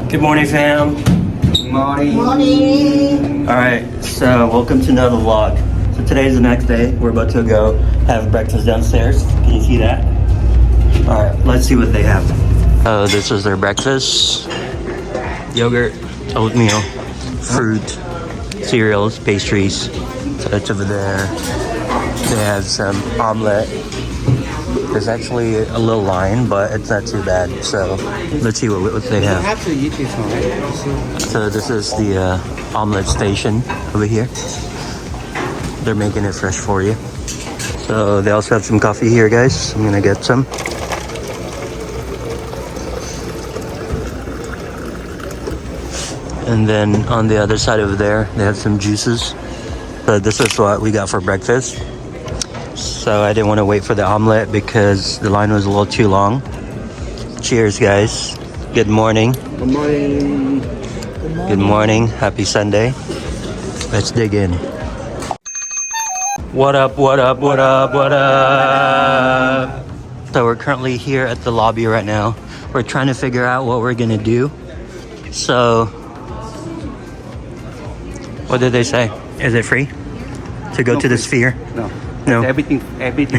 Good morning, fam. Good morning. Morning. Alright, so welcome to another vlog. So today's the next day. We're about to go have breakfast downstairs. Can you see that? Alright, let's see what they have. This is their breakfast. Yogurt, oatmeal, fruit, cereals, pastries. So that's over there. They have some omelet. There's actually a little line, but it's not too bad. So let's see what they have. So this is the omelet station over here. They're making it fresh for you. So they also have some coffee here, guys. I'm gonna get some. And then on the other side over there, they have some juices. So this is what we got for breakfast. So I didn't want to wait for the omelet because the line was a little too long. Cheers, guys. Good morning. Good morning. Good morning. Happy Sunday. Let's dig in. What up, what up, what up, what up? So we're currently here at the lobby right now. We're trying to figure out what we're going to do. So, what did they say? Is it free to go to the Sphere? No. No. Everything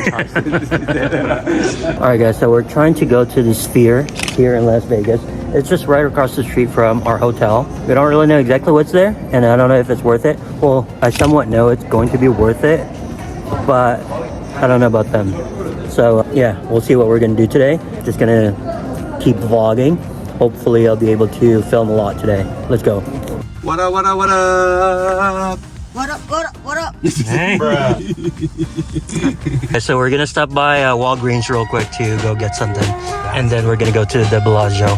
charged. Alright guys, so we're trying to go to the Sphere here in Las Vegas. It's just right across the street from our hotel. We don't really know exactly what's there, and I don't know if it's worth it. Well, I somewhat know it's going to be worth it, but I don't know about them. So yeah, we'll see what we're gonna do today. Just gonna keep vlogging. Hopefully I'll be able to film a lot today. Let's go. What up, what up, what up? What up, what up, what up? Hey. Okay, so we're gonna stop by Walgreens real quick to go get something, and then we're gonna go to the Bellagio.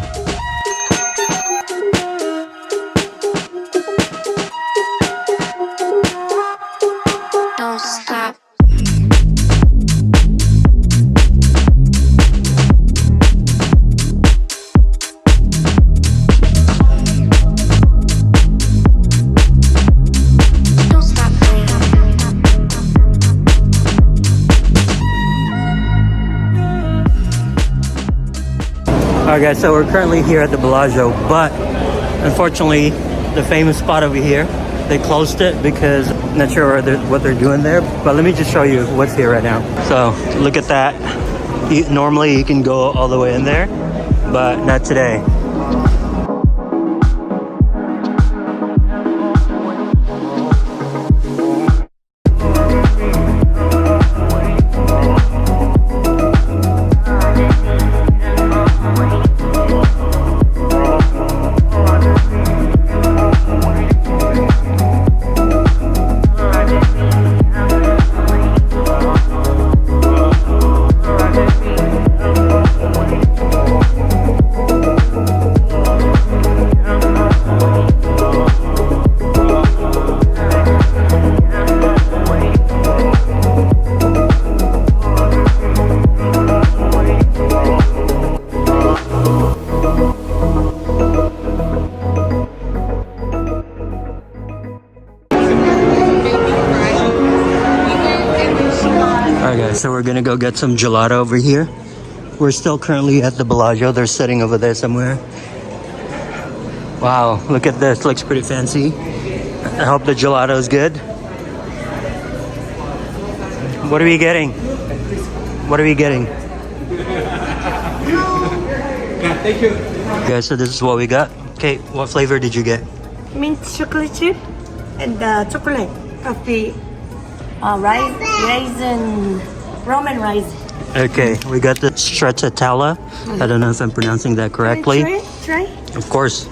Don't stop. Alright guys, so we're currently here at the Bellagio, but unfortunately the famous spot over here, they closed it because I'm not sure what they're doing there. But let me just show you what's here right now. So look at that. Normally you can go all the way in there, but not today. Alright guys, so we're gonna go get some gelato over here. We're still currently at the Bellagio. They're sitting over there somewhere. Wow, look at this. Looks pretty fancy. I hope the gelato is good. What are we getting? What are we getting? Thank you. Okay, so this is what we got. Okay, what flavor did you get? Mint chocolate chip and chocolate coffee, rice, raisin, Roman rice. Okay, we got the stracciatella. I don't know if I'm pronouncing that correctly. Try? Of course.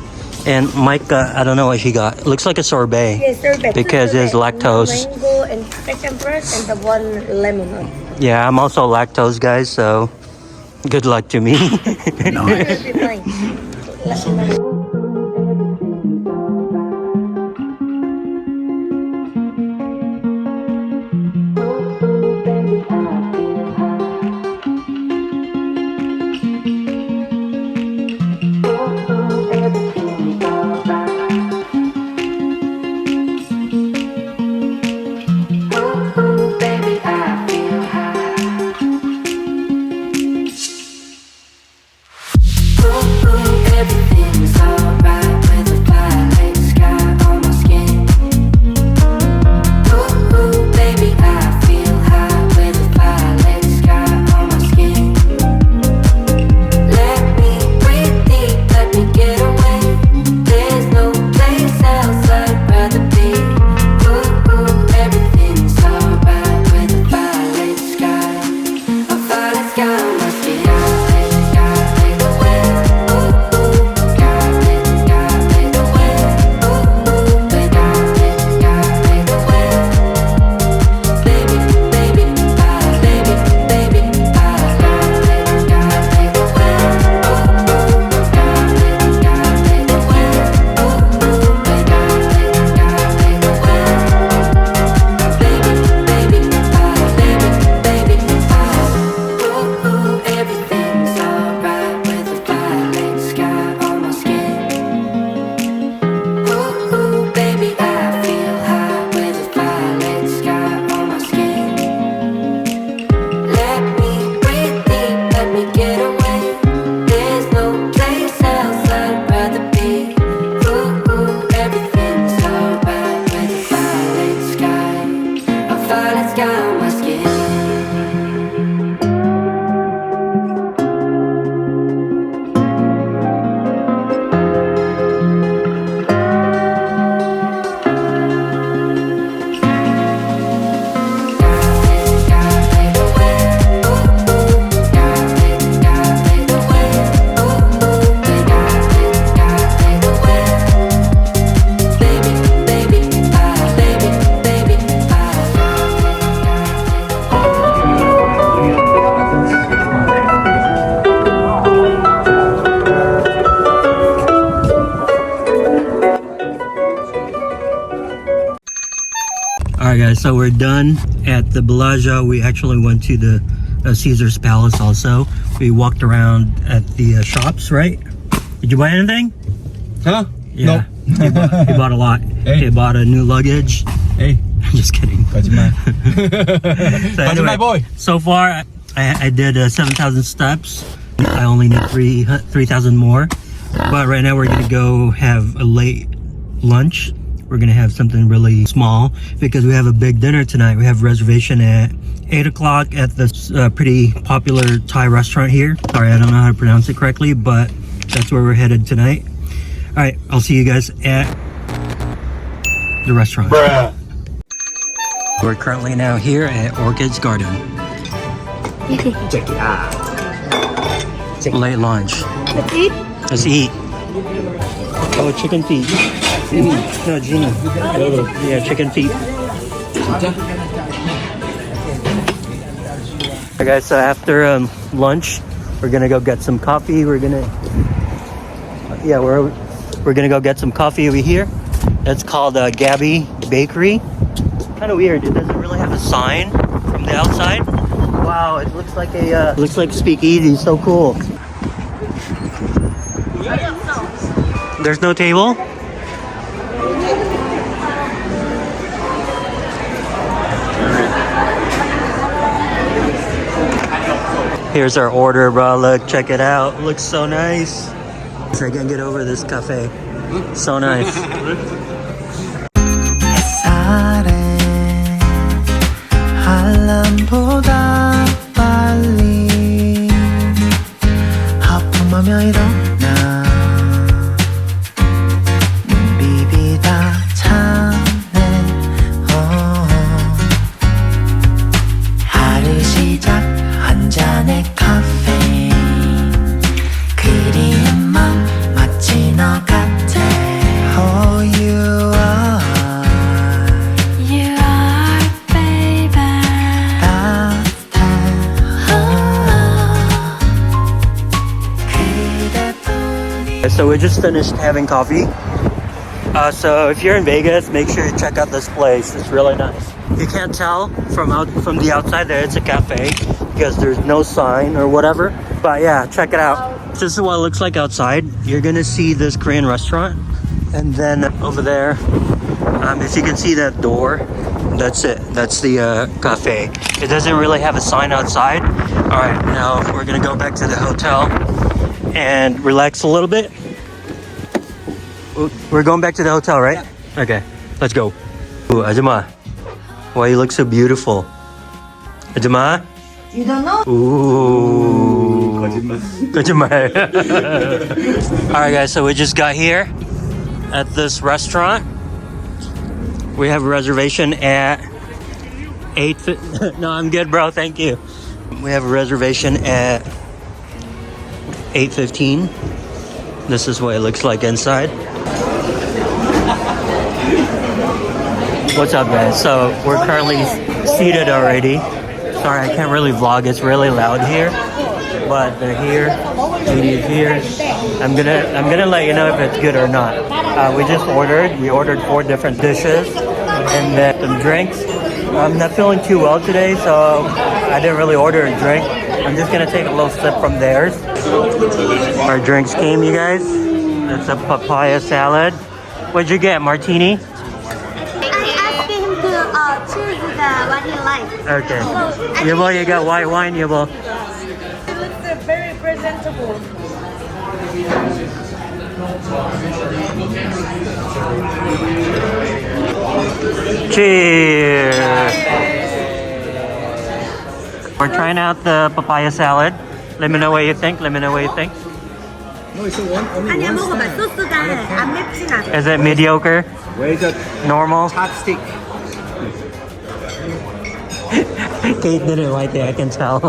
And Mike, I don't know what he got. It looks like a sorbet. Yes, sorbet. Because it's lactose. Mango and passion fruit and the one lemon one. Yeah, I'm also lactose, guys, so good luck to me. It'll be fine. Let me know. Everything's alright. Alright guys, so we're done at the Bellagio. We actually went to the Caesar's Palace also. We walked around at the shops, right? Did you buy anything? Huh? Yeah. He bought a lot. Hey. He bought a new luggage. Hey, I'm just kidding. 거짓말. So anyway, 거짓말 boy. so far I did 7,000 steps. I only need 3,000 more. But right now we're gonna go have a late lunch. We're gonna have something really small because we have a big dinner tonight. We have reservation at 8 o'clock at this pretty popular Thai restaurant here. Sorry, I don't know how to pronounce it correctly, but that's where we're headed tonight. All right, I'll see you guys at the restaurant. Bruh. We're currently now here at Orchid's Garden. Check it out. Late lunch. Let's eat. Let's eat. Oh, chicken feet. No, Gina. Yeah, chicken feet. Okay, guys, so after lunch, we're gonna go get some coffee. We're gonna go get some coffee over here. It's called Gabby Bakery. Kind of weird. It doesn't really have a sign from the outside. Wow, it looks like looks like speakeasy. So cool. There's no table? Here's our order, bro. Look, check it out. Looks so nice. I can't get over this cafe. So nice. 알람보다 빨리 하품하며 일어나 비비다 차네 하루 시작 한 잔의 카페인 그리운 맘 마치 너 같아 Oh you are So we just finished having coffee. So if you're in Vegas, make sure you check out this place. It's really nice. You can't tell from the outside that it's a cafe because there's no sign or whatever. But yeah, check it out. This is what it looks like outside. You're gonna see this Korean restaurant, and then over there, if you can see that door, that's it. That's the cafe. It doesn't really have a sign outside. All right, now we're gonna go back to the hotel and relax a little bit. We're going back to the hotel, right? Yeah. Okay, let's go. Ooh, Ajima, why you look so beautiful? Ajima? You don't know? Ooh. 거짓말. Alright guys, so we just got here at this restaurant. We have a reservation at 8. No, I'm good, bro. Thank you. We have a reservation at 8:15. This is what it looks like inside. What's up, guys? So we're currently seated already. Sorry, I can't really vlog. It's really loud here, but they're here. Media's here. I'm gonna let you know if it's good or not. We just ordered. We ordered 4 different dishes and then some drinks. I'm not feeling too well today, so I didn't really order a drink. I'm just gonna take a little sip from theirs. Our drinks came, you guys. It's a papaya salad. What'd you get, martini? I asked him to choose what he likes. Okay. Yabo, you got white wine, Yabo. It looks very presentable. Cheers. We're trying out the papaya salad. Let me know what you think. Let me know what you think. No, it's only 아니야, one 먹어봐. stand. 소스가 안 맵진 않아. Is it mediocre? Where's the Normal? chopstick? Kate didn't like it, I can tell.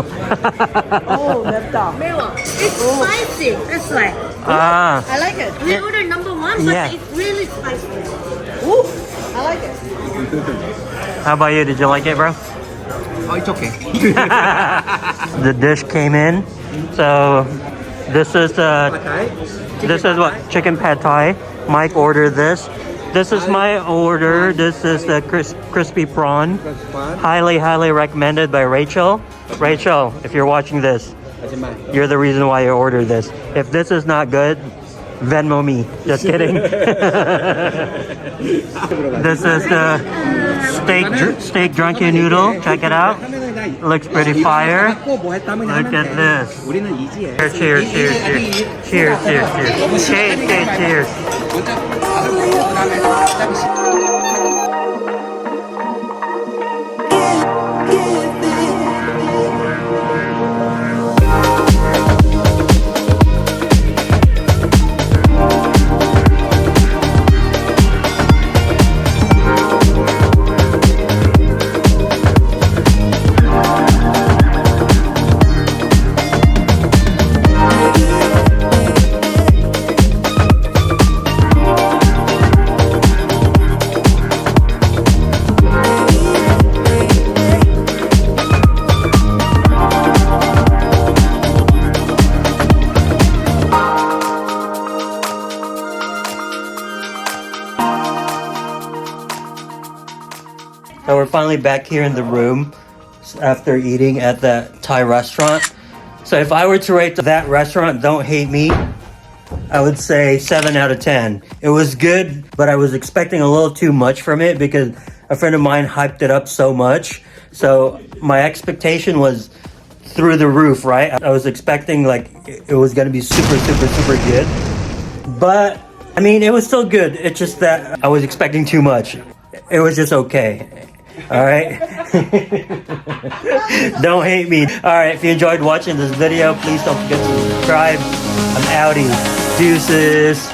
매워. It's spicy. That's why. Ah, I like it. We ordered number 1, but Yeah. it's really spicy. Ooh, I like it. how about you? Did you like it, bro? Oh, it's okay. The dish came in. So this is Okay. this is what chicken pad thai. Mike ordered this, This is my order. This is the crispy prawn. Highly recommended by Rachel. Rachel, if you're watching this, you're the reason why I ordered this. If this is not good, Venmo me. Just kidding. This is the steak drunken noodle. Check it out. Looks pretty fire. Look at this. Cheers. Cheers. So we're finally back here in the room after eating at that Thai restaurant. So if I were to rate that restaurant, don't hate me, I would say 7 out of 10. It was good, but I was expecting a little too much from it because a friend of mine hyped it up so much. So my expectation was through the roof, right? I was expecting like it was gonna be super good. But I mean, it was still good. It's just that I was expecting too much. It was just okay. All right. Don't hate me. All right. If you enjoyed watching this video, please don't forget to subscribe. I'm outie. Deuces.